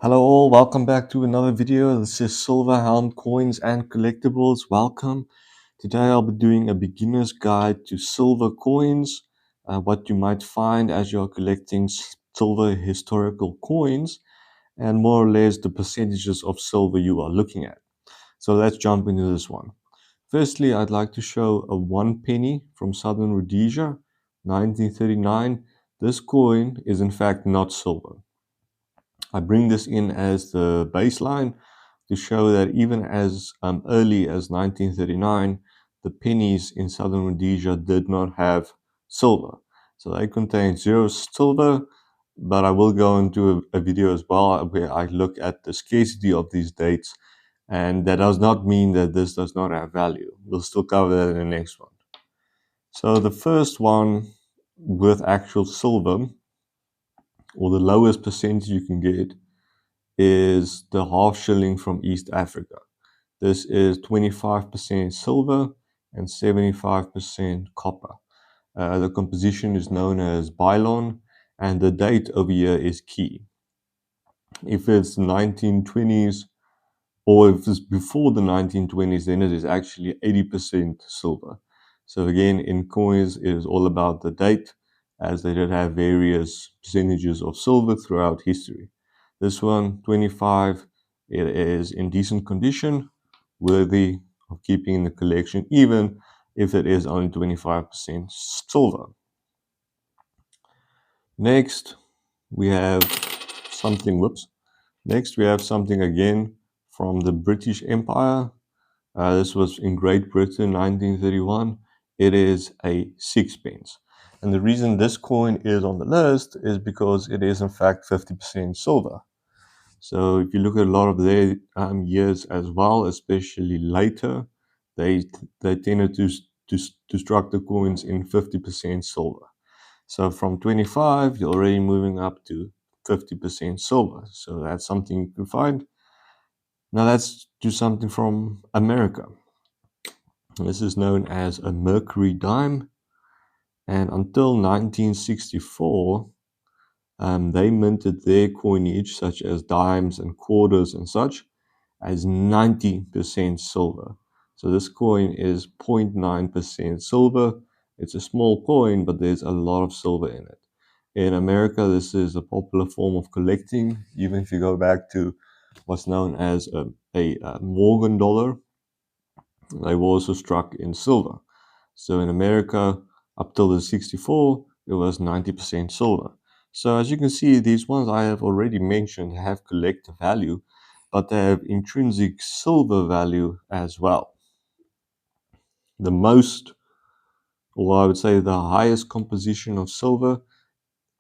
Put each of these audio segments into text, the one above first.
Hello all, welcome back to another video. This is Silverhound Coins and Collectibles. Welcome. Today I'll be doing a beginner's guide to silver coins, what you might find as you're collecting silver historical coins, and more or less the percentages of silver you are looking at. So let's jump into this one. Firstly, I'd like to show a 1 penny from Southern Rhodesia, 1939. This coin is in fact not silver. I bring this in as the baseline to show that even as early as 1939, the pennies in Southern Rhodesia did not have silver. So they contain zero silver, but I will go into a video as well where I look at the scarcity of these dates, and that does not mean that this does not have value. We'll still cover that in the next one. So the first one with actual silver, or the lowest percentage you can get, is the half shilling from East Africa. This is 25% silver and 75% copper. The composition is known as bullion, and the date over here is key. If it's 1920s or if it's before the 1920s, then it is actually 80% silver. So again, in coins, it is all about the date, as they did have various percentages of silver throughout history. This one, 25, it is in decent condition, worthy of keeping in the collection, even if it is only 25% silver. Next, we have something, Next, we have something again from the British Empire. This was in Great Britain, 1931. It is a sixpence. And the reason this coin is on the list is because it is in fact 50% silver. So if you look at a lot of their years as well, especially later, they tended to struck the coins in 50% silver. So from 25, you're already moving up to 50% silver. So that's something you can find. Now let's do something from America. This is known as a mercury dime. And until 1964, they minted their coinage, such as dimes and quarters and such, as 90% silver. So this coin is 0.9% silver. It's a small coin, but there's a lot of silver in it. In America, this is a popular form of collecting. Even if you go back to what's known as a Morgan dollar, they were also struck in silver. So in America, up till the 64, it was 90% silver. So as you can see, these ones I have already mentioned have collector value, but they have intrinsic silver value as well. The most, or I would say the highest composition of silver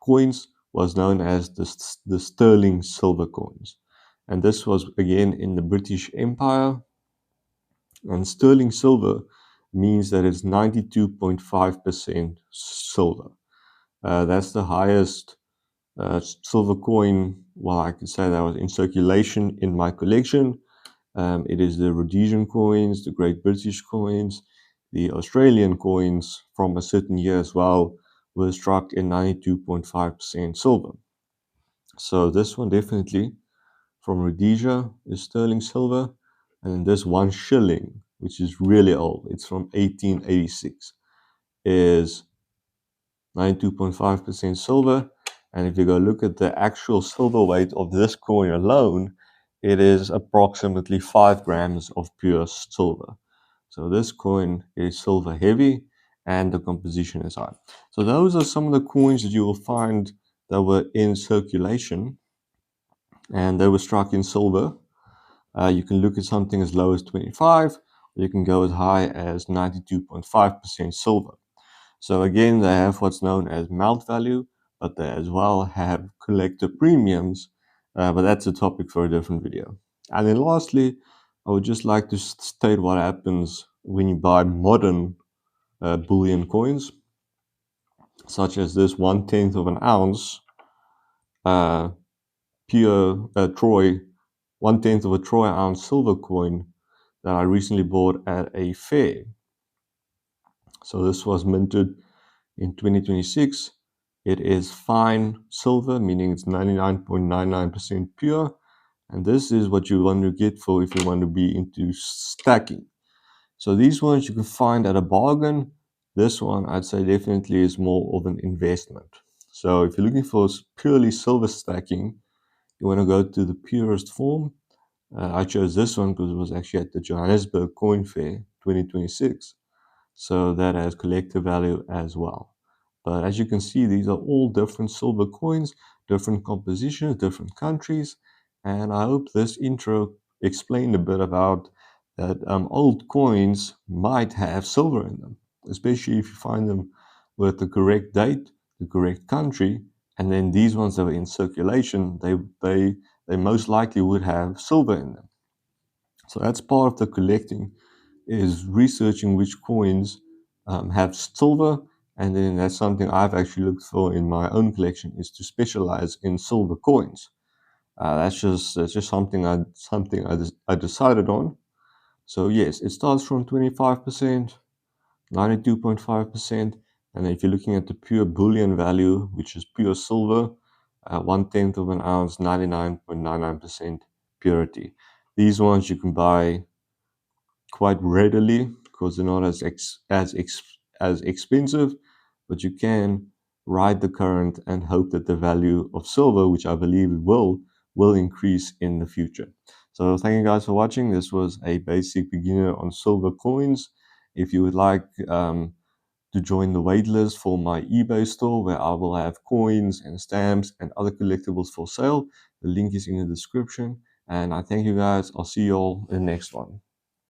coins was known as the sterling silver coins. And this was again in the British Empire. And sterling silver means that it's 92.5% silver. That's the highest silver coin, well, I could say that was in circulation in my collection. It is the Rhodesian coins, the Great British coins, the Australian coins from a certain year as well were struck in 92.5% silver. So this one definitely from Rhodesia is sterling silver. And this 1 shilling, which is really old, it's from 1886, is 92.5% silver. And if you go look at the actual silver weight of this coin alone, it is approximately 5 grams of pure silver. So this coin is silver heavy and the composition is high. So those are some of the coins that you will find that were in circulation and they were struck in silver. You can look at something as low as 25, or you can go as high as 92.5% silver. So again, they have what's known as melt value, but they as well have collector premiums, but that's a topic for a different video. And then lastly, I would just like to state what happens when you buy modern bullion coins, such as this 1/10 of an ounce pure Troy, 1/10 of a troy ounce silver coin that I recently bought at a fair. So this was minted in 2026. It is fine silver, meaning it's 99.99% pure, And this is what you want to get for if you want to be into stacking. So these ones you can find at a bargain. This one I'd say definitely is more of an investment. So if you're looking for purely silver stacking, you want to go to the purest form. I chose this one because it was actually at the Johannesburg Coin Fair 2026. So that has collector value as well. But as you can see, these are all different silver coins, different compositions, different countries. And I hope this intro explained a bit about that old coins might have silver in them, especially if you find them with the correct date, the correct country, and then these ones that were in circulation, they most likely would have silver in them. So that's part of the collecting, is researching which coins have silver, and then that's something I've actually looked for in my own collection, is to specialize in silver coins. That's just something I decided on. So yes, it starts from 25%, 92.5%, and then if you're looking at the pure bullion value, which is pure silver, 1/10 of an ounce, 99.99% purity. These ones you can buy quite readily because they're not as expensive, but you can ride the current and hope that the value of silver, which I believe will increase in the future. So thank you guys for watching. This was a basic beginner on silver coins. If you would like to join the waitlist for my eBay store, where I will have coins and stamps and other collectibles for sale, the link is in the description. And I thank you guys. I'll see you all in the next one.